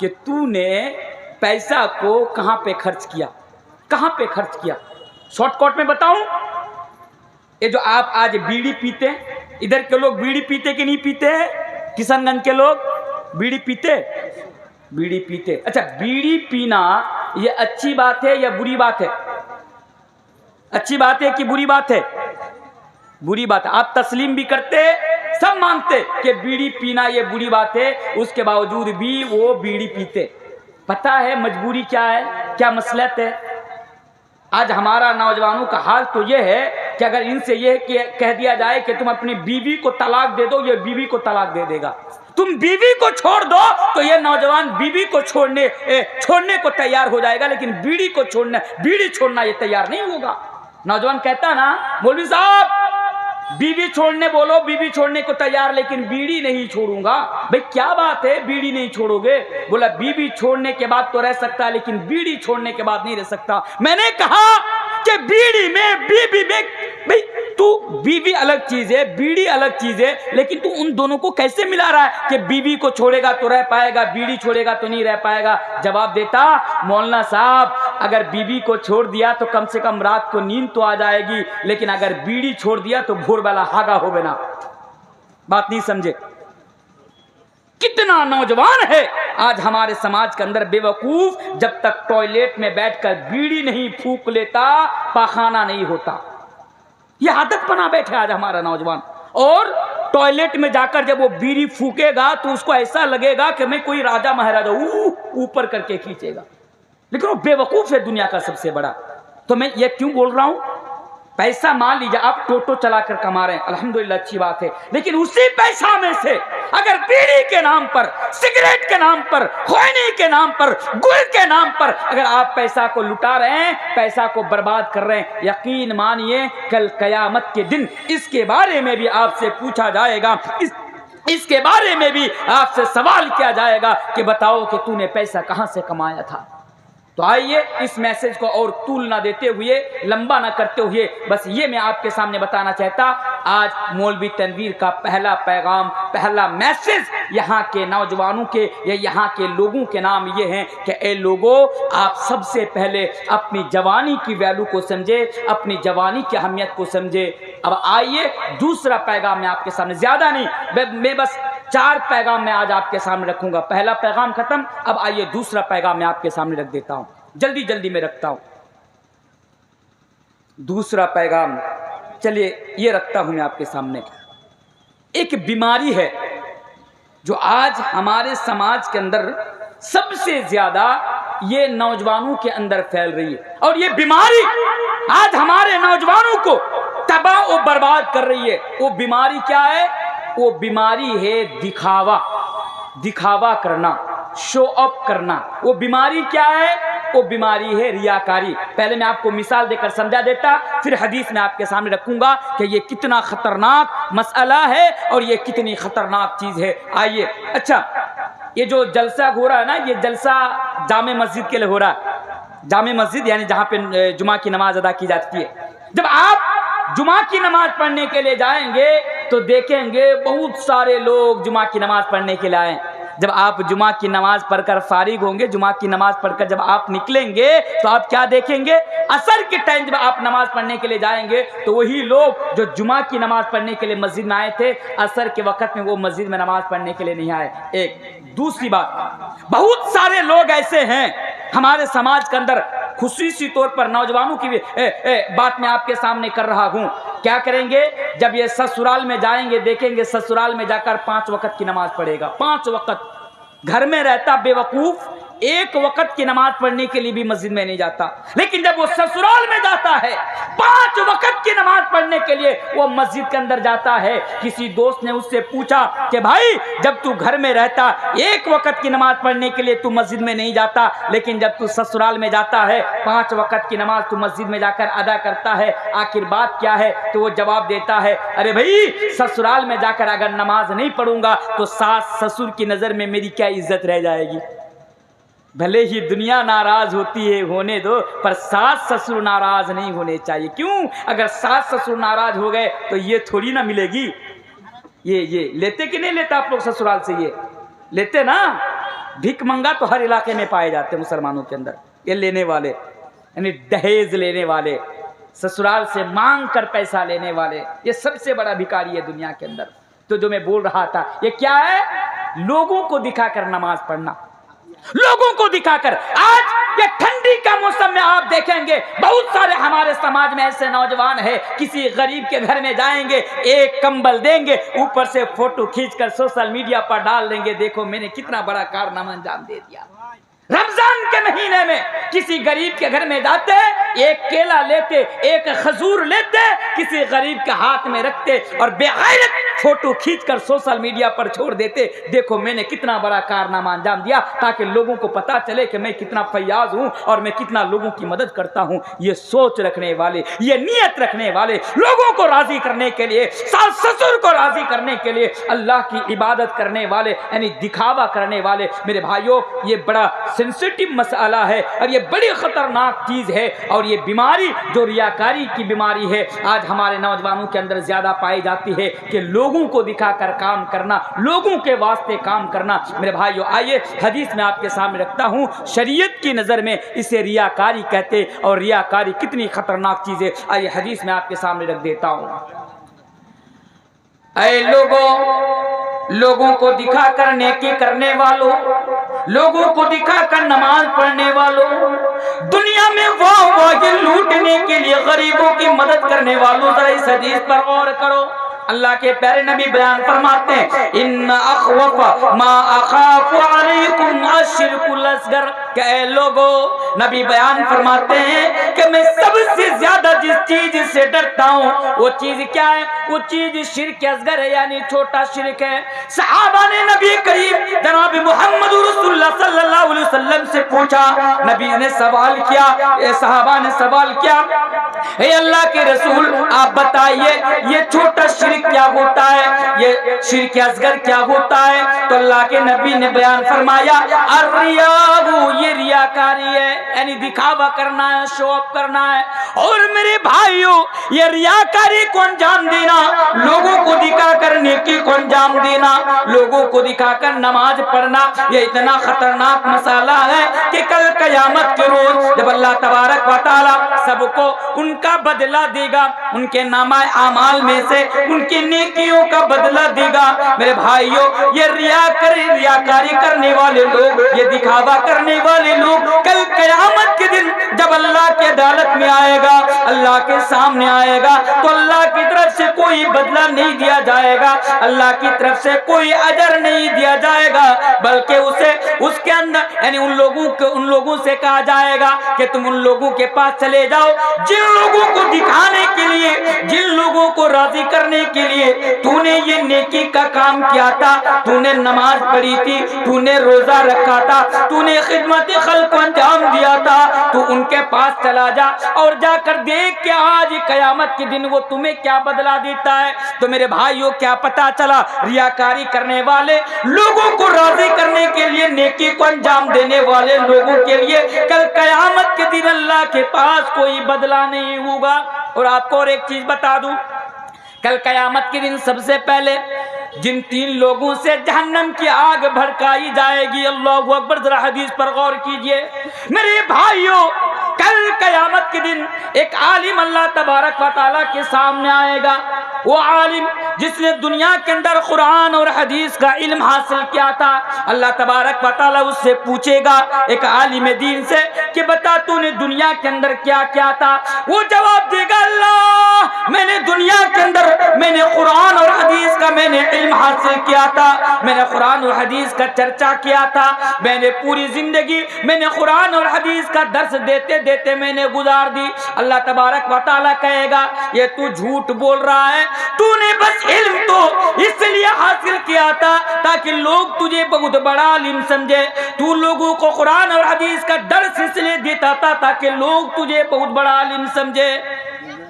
کہ تو نے پیسہ کو کہاں پہ خرچ کیا, کہاں پہ خرچ کیا. شارٹ کٹ میں بتاؤں, یہ جو آپ آج بیڑی پیتے ہیں, ادھر کے لوگ بیڑی پیتے کہ نہیں پیتے ہیں؟ کشن گنج کے لوگ بیڑی پیتے, بیڑی پیتے. اچھا, بیڑی پینا یہ اچھی بات ہے یا بری بات ہے؟ اچھی بات ہے کہ بری بات ہے؟ بری بات ہے. آپ تسلیم بھی کرتے, سب مانتے کہ بیڑی پینا یہ بری بات ہے, اس کے باوجود بھی وہ بیڑی پیتے. پتہ ہے مجبوری کیا ہے, کیا مصلحت ہے؟ آج ہمارا نوجوانوں کا حال تو یہ ہے کہ اگر ان سے یہ کہہ دیا جائے کہ تم اپنی بیوی کو طلاق دے دو, یہ بیوی کو طلاق دے دے گا. تم بیوی کو چھوڑ دو تو یہ نوجوان بیوی کو چھوڑنے کو تیار ہو جائے گا, لیکن بیڑی چھوڑنا یہ تیار نہیں ہوگا. نوجوان کہتا نا مولوی صاحب بیوی چھوڑنے بولو, بیوی چھوڑنے کو تیار, لیکن بیڑی نہیں چھوڑوں گا. بھئی کیا بات ہے بیڑی نہیں چھوڑو گے؟ بولا بیوی چھوڑنے کے بعد تو رہ سکتا ہے, لیکن بیڑی چھوڑنے کے بعد نہیں رہ سکتا. میں نے کہا کہ بیڑی میں بیوی میں, بھئی تو بیوی الگ چیز ہے, بیڑی الگ چیز ہے, لیکن تو ان دونوں کو کیسے ملا رہا ہے کہ بیوی کو چھوڑے گا تو رہ پائے گا, بیڑی چھوڑے گا تو نہیں رہ پائے گا؟ جواب دیتا, مولانا صاحب اگر بیوی کو چھوڑ دیا تو کم سے کم رات کو نیند تو آ جائے گی, لیکن اگر بیڑی چھوڑ دیا تو بھور والا ہاگا ہو بنا. بات نہیں سمجھے؟ کتنا نوجوان ہے آج ہمارے سماج کے اندر بے وقوف, جب تک ٹوائلٹ میں بیٹھ کر بیڑی نہیں پھونک لیتا پاخانہ نہیں ہوتا. یہ عادت بنا بیٹھے آج ہمارا نوجوان, اور ٹوائلٹ میں جا کر جب وہ بیڑی پھونکے گا تو اس کو ایسا لگے گا کہ میں کوئی راجا مہاراجا اوپر کر کے کھینچے گا, لیکن وہ بے وقوف ہے دنیا کا سب سے بڑا. تو میں یہ کیوں بول رہا ہوں, پیسہ مان لیجیے آپ ٹوٹو چلا کر کما رہے ہیں, الحمدللہ اچھی بات ہے, لیکن اسی پیسہ میں سے اگر بیڑی کے نام پر, سگریٹ کے نام پر, خونی کے نام پر, گل کے نام پر اگر آپ پیسہ کو لٹا رہے ہیں, پیسہ کو برباد کر رہے ہیں, یقین مانیے کل قیامت کے دن اس کے بارے میں بھی آپ سے پوچھا جائے گا, اس کے بارے میں بھی آپ سے سوال کیا جائے گا کہ بتاؤ کہ تو نے پیسہ کہاں سے کمایا تھا. تو آئیے اس میسج کو اور طول نہ دیتے ہوئے, لمبا نہ کرتے ہوئے, بس یہ میں آپ کے سامنے بتانا چاہتا, آج مولوی تنویر کا پہلا پیغام, پہلا میسج یہاں کے نوجوانوں کے یا یہاں کے لوگوں کے نام یہ ہیں کہ اے لوگوں, آپ سب سے پہلے اپنی جوانی کی ویلیو کو سمجھے, اپنی جوانی کی اہمیت کو سمجھے. اب آئیے دوسرا پیغام میں آپ کے سامنے, زیادہ نہیں, میں بس 4 پیغام میں آج آپ کے سامنے رکھوں گا. پہلا پیغام ختم, اب آئیے دوسرا پیغام میں آپ کے سامنے رکھ دیتا ہوں, جلدی جلدی میں رکھتا ہوں. دوسرا پیغام چلیے یہ رکھتا ہوں میں آپ کے سامنے. ایک بیماری ہے جو آج ہمارے سماج کے اندر سب سے زیادہ یہ نوجوانوں کے اندر پھیل رہی ہے, اور یہ بیماری آج ہمارے نوجوانوں کو تباہ و برباد کر رہی ہے. وہ بیماری کیا ہے؟ وہ بیماری ہے دکھاوا, دکھاوا کرنا, شو اپ کرنا. وہ بیماری کیا ہے؟ وہ بیماری ہے ریاکاری. پہلے میں آپ کو مثال دے کر سمجھا دیتا, پھر حدیث میں آپ کے سامنے رکھوں گا کہ یہ کتنا خطرناک مسئلہ ہے اور یہ کتنی خطرناک چیز ہے. آئیے, اچھا یہ جو جلسہ ہو رہا ہے نا, یہ جلسہ جامع مسجد کے لیے ہو رہا ہے. جامع مسجد یعنی جہاں پہ جمعہ کی نماز ادا کی جاتی ہے. جب آپ جمعہ کی نماز پڑھنے کے لیے جائیں گے تو دیکھیں گے بہت سارے لوگ جمعہ کی نماز پڑھنے کے لیے آئے. جب آپ جمعہ کی نماز پڑھ کر فارغ ہوں گے, جمعہ کی نماز پڑھ کر جب آپ نکلیں گے تو آپ کیا دیکھیں گے؟ عصر کے ٹائم جب آپ نماز پڑھنے کے لیے جائیں گے تو وہی لوگ جو جمعہ کی نماز پڑھنے کے لیے مسجد میں آئے تھے, عصر کے وقت میں وہ مسجد میں نماز پڑھنے کے لیے نہیں آئے. ایک دوسری بات, بہت سارے لوگ ایسے ہیں ہمارے سماج کے اندر, خصوصی طور پر نوجوانوں کی بات میں آپ کے سامنے کر رہا ہوں. کیا کریں گے؟ جب یہ سسرال میں جائیں گے دیکھیں گے سسرال میں جا کر 5 وقت کی نماز پڑھے گا. 5 وقت گھر میں رہتا بے وقوف, 1 وقت کی نماز پڑھنے کے لیے بھی مسجد میں نہیں جاتا, لیکن جب وہ سسرال میں جاتا ہے 5 وقت کی نماز پڑھنے کے لیے وہ مسجد کے اندر جاتا ہے. کسی دوست نے اس سے پوچھا کہ بھائی جب تو گھر میں رہتا 1 وقت کی نماز پڑھنے کے لیے تو مسجد میں نہیں جاتا, لیکن جب تو سسرال میں جاتا ہے 5 وقت کی نماز تو مسجد میں جا کر ادا کرتا ہے, آخر بات کیا ہے؟ تو وہ جواب دیتا ہے, ارے بھائی سسرال میں جا کر اگر نماز نہیں پڑھوں گا تو ساس سسر کی نظر میں میری کیا عزت رہ جائے گی؟ بھلے ہی دنیا ناراض ہوتی ہے ہونے دو, پر ساس سسر ناراض نہیں ہونے چاہیے. کیوں؟ اگر ساس سسر ناراض ہو گئے تو یہ تھوڑی نہ ملے گی. یہ لیتے کہ نہیں لیتے آپ لوگ سسرال سے؟ یہ لیتے نا. بھیک منگا تو ہر علاقے میں پائے جاتے ہیں مسلمانوں کے اندر. یہ لینے والے یعنی دہیز لینے والے, سسرال سے مانگ کر پیسہ لینے والے, یہ سب سے بڑا بھکاری ہے دنیا کے اندر. تو جو میں بول رہا تھا یہ کیا ہے؟ لوگوں کو دکھا کر نماز پڑھنا, لوگوں کو دکھا کر. آج یہ ٹھنڈی کا موسم میں آپ دیکھیں گے بہت سارے ہمارے سماج میں ایسے نوجوان ہیں, کسی غریب کے گھر میں جائیں گے, ایک کمبل دیں گے, اوپر سے فوٹو کھینچ کر سوشل میڈیا پر ڈال دیں گے, دیکھو میں نے کتنا بڑا کارنامہ انجام دے دیا. رمضان کے مہینے میں کسی غریب کے گھر میں جاتے, ایک کیلا لیتے, ایک کھجور لیتے, کسی غریب کے ہاتھ میں رکھتے اور بے غیرت فوٹو کھینچ کر سوشل میڈیا پر چھوڑ دیتے, دیکھو میں نے کتنا بڑا کارنامہ انجام دیا, تاکہ لوگوں کو پتا چلے کہ میں کتنا فیاض ہوں اور میں کتنا لوگوں کی مدد کرتا ہوں. یہ سوچ رکھنے والے, یہ نیت رکھنے والے, لوگوں کو راضی کرنے کے لیے, ساس سسر کو راضی کرنے کے لیے اللہ کی عبادت کرنے والے, یعنی دکھاوا کرنے والے, میرے بھائیوں یہ بڑا سینسیٹیو مسئلہ ہے اور یہ بڑی خطرناک چیز ہے. اور یہ بیماری جو ریاکاری کی بیماری ہے آج ہمارے نوجوانوں کے اندر زیادہ پائی جاتی ہے, کہ لوگوں کو دکھا کر کام کرنا, لوگوں کے واسطے کام کرنا. میرے بھائیوں آئیے حدیث میں آپ کے سامنے رکھتا ہوں, شریعت کی نظر میں اسے ریاکاری کہتے, اور ریاکاری کتنی خطرناک چیز ہے. آئیے حدیث میں آپ کے سامنے رکھ دیتا ہوں. اے لوگوں کو دکھا کر نیکی کرنے والوں, لوگوں کو دکھا کر نماز پڑھنے والوں, دنیا میں واہ لوٹنے کے لیے غریبوں کی مدد کرنے والوں, ذرا اس حدیث پر غور کرو. اللہ کے پیارے نبی بیان فرماتے ہیں ان اخوف ما اخاف علیکم الشرک الاصغر, کہ اے لوگو, نبی بیان فرماتے ہیں کہ میں سب سے زیادہ جس چیز سے ڈرتا ہوں وہ چیز کیا ہے؟ وہ چیز شرک اصغر ہے, یعنی چھوٹا شرک ہے. صحابہ نے نبی کریم جناب محمد رسول اللہ صلی اللہ علیہ وسلم سے پوچھا, نبی نے سوال کیا, صحابہ نے سوال کیا, اے اللہ کے رسول آپ بتائیے یہ چھوٹا شرک کیا ہوتا ہے, یہ شرک اصغر کیا ہوتا ہے؟ تو اللہ کے نبی نے بیان فرمایا الریاء, یہ ریاکاری ہے, یعنی دکھاوا کرنا ہے, شو اپ کرنا ہے. اور میرے بھائیوں یہ ریاکاری کو انجام دینا, لوگوں کو دکھا کر نیکی کو انجام دینا, لوگوں کو دکھا کر نماز پڑھنا, یہ اتنا خطرناک مسئلہ ہے کہ کل قیامت کے روز جب اللہ تبارک و تعالی سب کو ان کا بدلہ دے گا, ان کے نامہ اعمال میں سے ان کی نیکیوں کا بدلہ دے گا, میرے بھائیوں یہ ریاکاری کرنے والے لوگ, یہ دکھاوا کرنے والے لوگ کل قیامت کے دن جب اللہ کی عدالت میں آئے گا, اللہ کے سامنے آئے گا, تو اللہ کی طرف سے کوئی بدلہ نہیں دیا جائے گا, اللہ کی طرف سے کوئی اجر نہیں دیا جائے گا, بلکہ اسے اس کے اندر یعنی ان لوگوں سے کہا جائے گا کہ تم ان لوگوں کے پاس چلے جاؤ جن لوگوں کو دکھانے کے لیے, جن لوگوں کو راضی کرنے کے لیے تو نے یہ نیکی کا کام کیا تھا, تو نے نماز پڑھی تھی, تو نے روزہ رکھا تھا, تو نے خدمت خلق کو انجام دیا تھا, تو ان کے پاس چلا جا اور جا کر دیکھ کہ آج قیامت کے دن وہ تمہیں کیا بدلہ دیتا ہے. تو میرے بھائیوں کیا پتا چلا, ریاکاری کرنے والے, لوگوں کو راضی کرنے کے لیے نیکی کو انجام دینے والے لوگوں کے لیے کل قیامت کے دن اللہ کے پاس کوئی بدلہ نہیں ہوگا. اور آپ کو اور ایک چیز بتا دوں, کل قیامت کے دن سب سے پہلے جن 3 لوگوں سے جہنم کی آگ بھڑکائی جائے گی, اللہ اکبر, ذرا حدیث پر غور کیجئے میرے بھائیوں. کل قیامت کے دن ایک عالم اللہ تبارک و تعالیٰ کے سامنے آئے گا, وہ عالم جس نے دنیا کے اندر قرآن اور حدیث کا علم حاصل کیا تھا. اللہ تبارک و تعالیٰ اس سے پوچھے گا, ایک عالم دین سے, کہ بتا تو نے دنیا کے اندر کیا کیا تھا؟ وہ جواب دے گا, اللہ میں نے دنیا کے اندر میں نے قرآن اور حدیث کا میں نے علم حاصل کیا تھا, میں نے قرآن اور حدیث کا چرچا کیا تھا, میں نے پوری زندگی میں نے قرآن اور حدیث کا درس دیتے دیتے میں نے گزار دی. اللہ تبارک و تعالیٰ کہے گا یہ تو جھوٹ بول رہا ہے, تو نے بس علم تو اس لیے حاصل کیا تھا تاکہ لوگ تجھے بہت بڑا عالم سمجھے, تو لوگوں کو قرآن اور حدیث کا درس اس لیے دیتا تھا تاکہ لوگ تجھے بہت بڑا عالم سمجھے.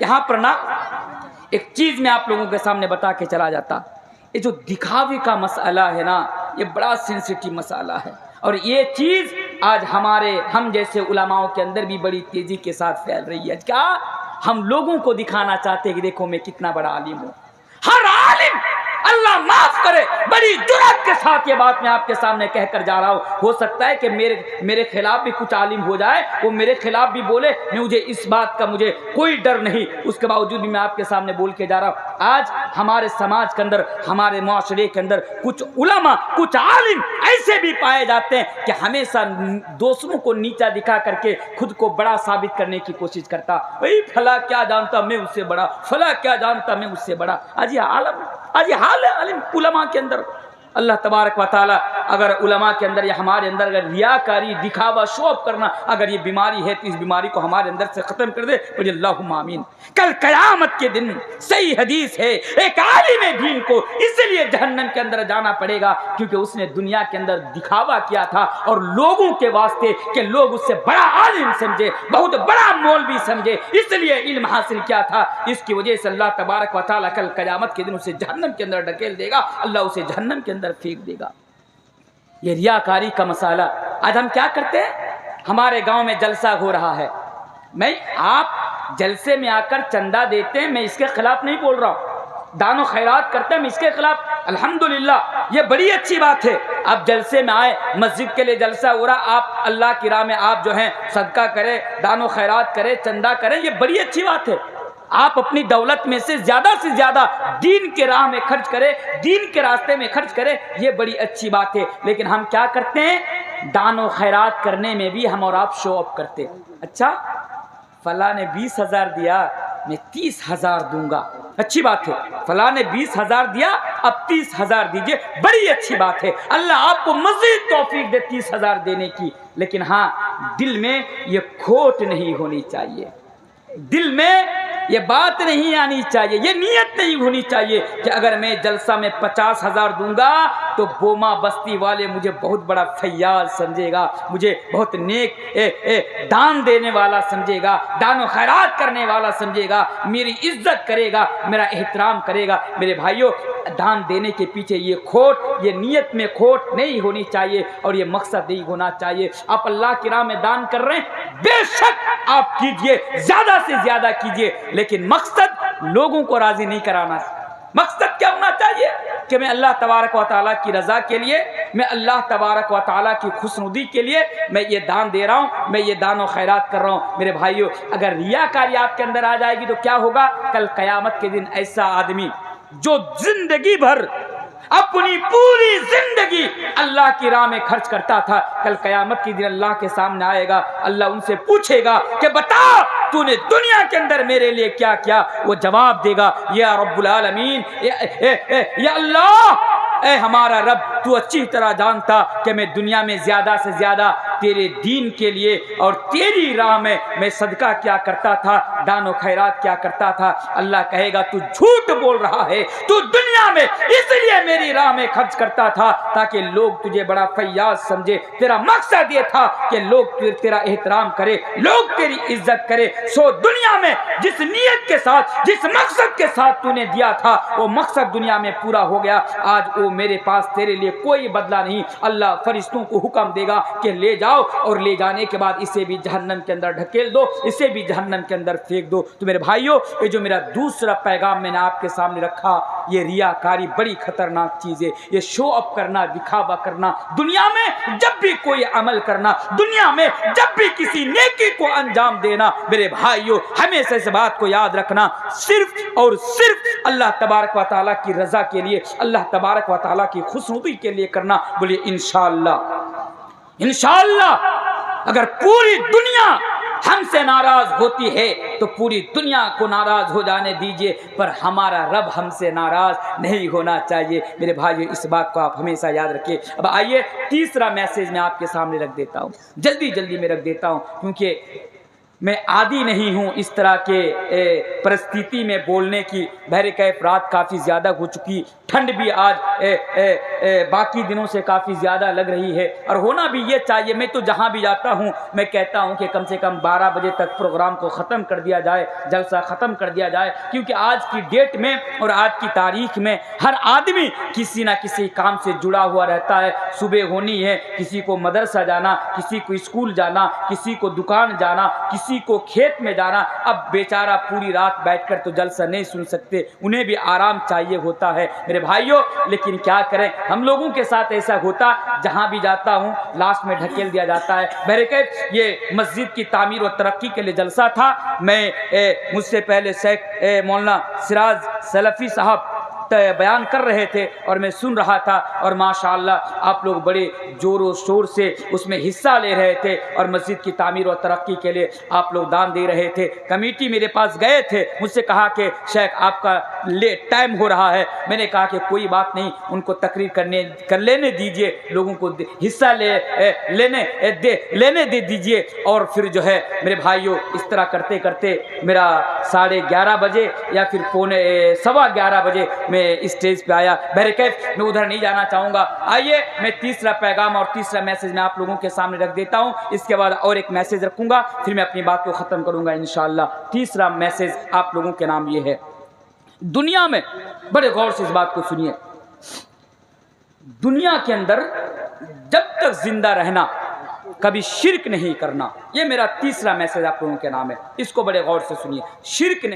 یہاں پر نا ایک چیز میں آپ لوگوں کے سامنے بتا کے چلا جاتا, یہ جو دکھاوے کا مسئلہ ہے نا, یہ بڑا سینسیٹیو مسئلہ ہے, اور یہ چیز آج ہم جیسے علماؤں کے اندر بھی بڑی تیزی کے ساتھ پھیل رہی ہے. کیا ہم لوگوں کو دکھانا چاہتے ہیں کہ دیکھو میں کتنا بڑا عالم ہوں. ہر عالم اللہ معاف کرے، بڑی جرأت کے ساتھ یہ بات میں آپ کے سامنے کہہ کر جا رہا ہوں. ہو سکتا ہے کہ میرے خلاف بھی کچھ عالم ہو جائے، وہ میرے خلاف بھی بولے، مجھے اس بات کا مجھے کوئی ڈر نہیں، اس کے باوجود بھی میں آپ کے سامنے بول کے جا رہا ہوں. آج ہمارے سماج کے اندر، ہمارے معاشرے کے اندر کچھ علماء، کچھ عالم ایسے بھی پائے جاتے ہیں کہ ہمیشہ دوسروں کو نیچا دکھا کر کے خود کو بڑا ثابت کرنے کی کوشش کرتا. بھئی فلاں کیا جانتا میں اس سے بڑا، فلاں کیا جانتا میں اس سے بڑا. آج یہ حال ہے عالم علماء کے اندر. اللہ تبارک و تعالی اگر علماء کے اندر یا ہمارے اندر اگر ریاکاری، دکھاوا، شو اپ کرنا اگر یہ بیماری ہے تو اس بیماری کو ہمارے اندر سے ختم کر دے. بڑی اللہم آمین. کل قیامت کے دن صحیح حدیث ہے، ایک عالم دین کو اس لیے جہنم کے اندر جانا پڑے گا کیونکہ اس نے دنیا کے اندر دکھاوا کیا تھا اور لوگوں کے واسطے کہ لوگ اس سے بڑا عالم سمجھے، بہت بڑا مولوی سمجھے، اس لیے علم حاصل کیا تھا. اس کی وجہ سے اللہ تبارک و تعالی کل قیامت کے دن اسے جہنم کے اندر ڈھکیل دے گا، اللہ اسے جہنم کے اندر پھینک دے گا. یہ ریاکاری کا مسئلہ. آج ہم کیا کرتے ہیں؟ ہمارے گاؤں میں جلسہ ہو رہا ہے، آپ جلسے میں آ کر چندہ دیتے ہیں، میں اس کے خلاف نہیں بول رہا ہوں، دان و خیرات کرتے ہیں، میں اس کے خلاف، الحمدللہ یہ بڑی اچھی بات ہے. آپ جلسے میں آئے، مسجد کے لیے جلسہ ہو رہا، آپ اللہ کی راہ میں آپ جو ہیں صدقہ کریں، دان و خیرات کریں، چندہ کریں، یہ بڑی اچھی بات ہے. آپ اپنی دولت میں سے زیادہ دین کے راہ میں خرچ کریں، دین کے راستے میں خرچ کریں، یہ بڑی اچھی بات ہے. لیکن ہم کیا کرتے ہیں؟ دان و خیرات کرنے میں بھی ہم اور آپ شو اپ کرتے. اچھا فلاں نے 20,000 دیا، میں 30,000 دوں گا. اچھی بات ہے. فلاں نے 20,000 دیا، اب 30,000 دیجئے، بڑی اچھی بات ہے. اللہ آپ کو مزید توفیق دے 30,000 دینے کی. لیکن ہاں دل میں یہ کھوٹ نہیں ہونی چاہیے، دل میں یہ بات نہیں آنی چاہیے، یہ نیت نہیں ہونی چاہیے کہ اگر میں جلسہ میں 50,000 دوں گا تو بوما بستی والے مجھے بہت بڑا فیاض سمجھے گا، مجھے بہت نیک دان دینے والا سمجھے گا، دان و خیرات کرنے والا سمجھے گا، میری عزت کرے گا، میرا احترام کرے گا. میرے بھائیوں، دان دینے کے پیچھے یہ کھوٹ، یہ نیت میں کھوٹ نہیں ہونی چاہیے اور یہ مقصد نہیں ہونا چاہیے. آپ اللہ کی راہ میں دان کر رہے ہیں، بے شک آپ کیجئے، زیادہ سے زیادہ کیجئے، لیکن مقصد لوگوں کو راضی نہیں کرانا. مقصد کیا ہونا چاہیے کہ میں اللہ تبارک و تعالیٰ کی رضا کے لیے، میں اللہ تبارک و تعالیٰ کی خوشنودی کے لیے میں یہ دان دے رہا ہوں، میں یہ دان و خیرات کر رہا ہوں. میرے بھائیوں، اگر ریاکاری آپ کے اندر آ جائے گی تو کیا ہوگا؟ کل قیامت کے دن ایسا آدمی جو زندگی بھر اپنی پوری زندگی اللہ کی راہ میں خرچ کرتا تھا، کل قیامت کی دن اللہ کے سامنے آئے گا، اللہ ان سے پوچھے گا کہ بتا تو نے دنیا کے اندر میرے لیے کیا کیا. وہ جواب دے گا، یا رب العالمین، یا اللہ، اے ہمارا رب، تو اچھی طرح جانتا کہ میں دنیا میں زیادہ سے زیادہ تیرے دین کے لیے اور تیری راہ میں صدقہ کیا کرتا تھا، دان و خیرات کیا کرتا تھا. اللہ کہے گا تو جھوٹ بول رہا ہے، تو دنیا میں اس لیے میری راہ میں خرچ کرتا تھا تاکہ لوگ تجھے بڑا فیاض سمجھے. تیرا مقصد یہ تھا کہ لوگ تیرا احترام کرے، لوگ تیری عزت کرے. سو دنیا میں جس نیت کے ساتھ، جس مقصد کے ساتھ تو نے دیا تھا، وہ مقصد دنیا میں پورا ہو گیا. آج وہ میرے پاس تیرے لیے کوئی بدلہ نہیں. اللہ فرشتوں کو حکم دے گا کہ لے جاؤ، اور لے جانے کے بعد اسے بھی جہنم کے اندر ڈھکیل دو، اسے بھی جہنم کے اندر پھینک دو. تو میرے بھائیوں، یہ جو میرا دوسرا پیغام میں نے آپ کے سامنے رکھا، یہ ریاکاری بڑی خطرناک چیز ہے. یہ شو اپ کرنا، دکھاوا کرنا، دنیا میں جب بھی کوئی عمل کرنا، دنیا میں جب بھی کسی نیکی کو انجام دینا، میرے بھائیوں ہمیشہ اس بات کو یاد رکھنا، صرف اور صرف اللہ تبارک و تعالیٰ کی رضا کے لیے، اللہ تبارک و تعالیٰ کی خوشنودی کے لیے کرنا. بولیے انشاءاللہ. انشاءاللہ اگر پوری دنیا ہم سے ناراض ہوتی ہے تو پوری دنیا کو ناراض ہو جانے دیجئے، پر ہمارا رب ہم سے ناراض نہیں ہونا چاہیے. میرے بھائیو، اس بات کو آپ ہمیشہ یاد رکھیں. اب آئیے تیسرا میسیج میں آپ کے سامنے رکھ دیتا ہوں، جلدی میں رکھ دیتا ہوں، کیونکہ میں عادی نہیں ہوں اس طرح کے پرستیتی میں بولنے کی. بہر کیف رات کافی زیادہ ہو چکی، ٹھنڈ بھی آج باقی دنوں سے کافی زیادہ لگ رہی ہے، اور ہونا بھی یہ چاہیے۔ میں تو جہاں بھی جاتا ہوں میں کہتا ہوں کہ کم سے کم 12 بجے تک پروگرام کو ختم کر دیا جائے، جلسہ ختم کر دیا جائے، کیونکہ آج کی ڈیٹ میں اور آج کی تاریخ میں ہر آدمی کسی نہ کسی کام سے جڑا ہوا رہتا ہے۔ صبح ہونی ہے، کسی کو مدرسہ جانا، کسی کو اسکول جانا، کسی کو دکان جانا، کسی کو کھیت میں جانا۔ اب بیچارہ پوری رات بیٹھ کر تو جلسہ نہیں سن سکتے، انہیں بھی آرام چاہیے ہوتا ہے میرے بھائیوں۔ لیکن کیا کریں، ہم لوگوں کے ساتھ ایسا ہوتا، جہاں بھی جاتا ہوں لاسٹ میں ڈھکیل دیا جاتا ہے۔ بہرکیف یہ مسجد کی تعمیر و ترقی کے لیے جلسہ تھا۔ میں مجھ سے پہلے شیخ مولانا سراج سلفی صاحب بیان کر رہے تھے اور میں سن رہا تھا، اور ماشاءاللہ آپ لوگ بڑے زور و شور سے اس میں حصہ لے رہے تھے، اور مسجد کی تعمیر و ترقی کے لیے آپ لوگ دان دے رہے تھے۔ کمیٹی میرے پاس گئے تھے، مجھ سے کہا کہ شیخ آپ کا ٹائم ہو رہا ہے۔ میں نے کہا کہ کوئی بات نہیں، ان کو تقریر کر لینے دیجئے، لوگوں کو حصہ لینے دے دیجئے۔ اور پھر جو ہے میرے بھائیوں اس طرح کرتے کرتے میرا 11:30 بجے یا پھر 11:15 بجے میں اسٹیج پہ آیا۔ بہرکیف میں ادھر نہیں جانا چاہوں گا۔ آئیے میں تیسرا پیغام اور تیسرا میسج میں آپ لوگوں کے سامنے رکھ دیتا ہوں، اس کے بعد اور ایک میسج رکھوں گا، پھر میں اپنی بات کو ختم کروں گا انشاءاللہ۔ تیسرا میسج آپ لوگوں کے نام یہ ہے، دنیا میں بڑے غور سے اس بات کو سنیے، دنیا کے اندر جب تک زندہ رہنا کبھی شرک نہیں کرنا۔ یہ میرا تیسرا میسج آپ لوگوں کے نام ہے، اس کو بڑے غور سے سنیے۔ شرک نہیں